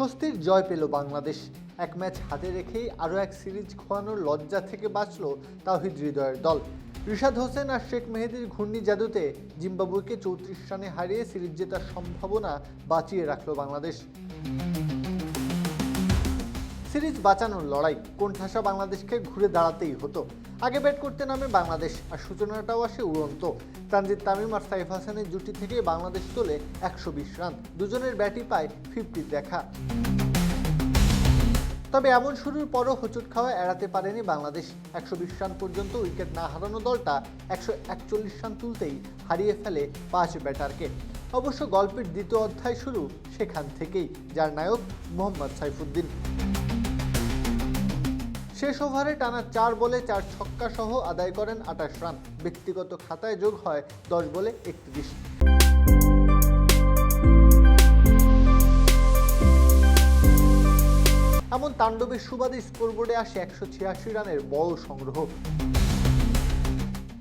স্বস্তির জয় পেল বাংলাদেশ। এক ম্যাচ হাতে রেখেই আরও এক সিরিজ খোয়ানোর লজ্জা থেকে বাঁচল তাওহিদ হৃদয়ের দল। রিশাদ হোসেন আর শেখ মেহেদীর ঘূর্ণি জাদুতে জিম্বাবুয়েকে 34 রানে হারিয়ে সিরিজ জেতার সম্ভাবনা বাঁচিয়ে রাখল বাংলাদেশ। সিরিজ বাঁচানোর লড়াই কোণঠাসা বাংলাদেশকে ঘুরে দাঁড়াতেই হতো। আগে ব্যাট করতে নামে বাংলাদেশ, আর সূচনাটাও আসে উড়ন্ত। তানজিদ তামিম আর সাইফ হাসানের জুটি থেকে বাংলাদেশ তোলে 120 রান। দুজনের ব্যাটই পায় 50 দেখা। তবে এমন শুরুর পরও হোঁচট খাওয়া এড়াতে পারেনি বাংলাদেশ। 120 রান পর্যন্ত উইকেট না হারানো দলটা 141 রান তুলতেই হারিয়ে ফেলে 5 ব্যাটারকে। অবশ্য গল্পের দ্বিতীয় অধ্যায় শুরু সেখান থেকেই, যার নায়ক মোহাম্মদ সাইফুদ্দিন। শেষ ওভারে টানা 4 বলে 4 ছক্কা সহ আদায় করেন 28 রান। ব্যক্তিগত খাতায় যোগ হয় 10 বলে 31। এমন তাণ্ডবের সুবাদে স্কোরবোর্ডে আসে 186 রানের বড় সংগ্রহ।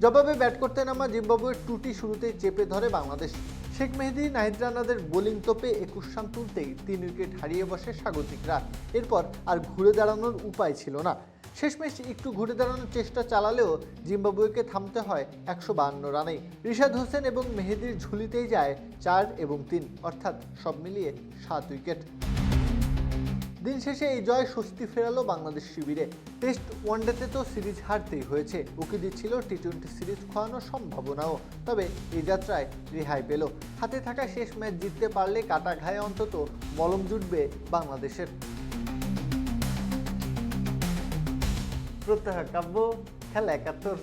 জবাবে ব্যাট করতে নামা জিম্বাবুয়ের ত্রুটি শুরুতেই চেপে ধরে বাংলাদেশ। শেখ মেহেদী, নাহিদ রানাদের বোলিং তোপে 21 রান তুলতেই 3 উইকেট হারিয়ে বসে স্বাগতিকরা। এরপর আর ঘুরে দাঁড়ানোর উপায় ছিল না। শেষমেশ একটু ঘুরে দাঁড়ানোর চেষ্টা চালালেও জিম্বাবুয়েকে থামতে হয় 152 রানেই। রিশাদ হোসেন এবং মেহেদীর ঝুলিতেই যায় 4 এবং 3, অর্থাৎ সব মিলিয়ে 7 উইকেট। দিন শেষে এই জয় স্বস্তি ফেরালো বাংলাদেশ শিবিরে। টেস্ট ওয়ানডেতে তো সিরিজ হারতেই হয়েছে, উকি দিচ্ছিল টি-20 সিরিজ খোয়ানোর সম্ভাবনাও। তবে এই যাত্রায় রেহাই পেল। হাতে থাকা শেষ ম্যাচ জিততে পারলে কাটা ঘায়ে অন্তত মলম জুটবে বাংলাদেশের। প্রত্যহ কাব্য, খেলা 71।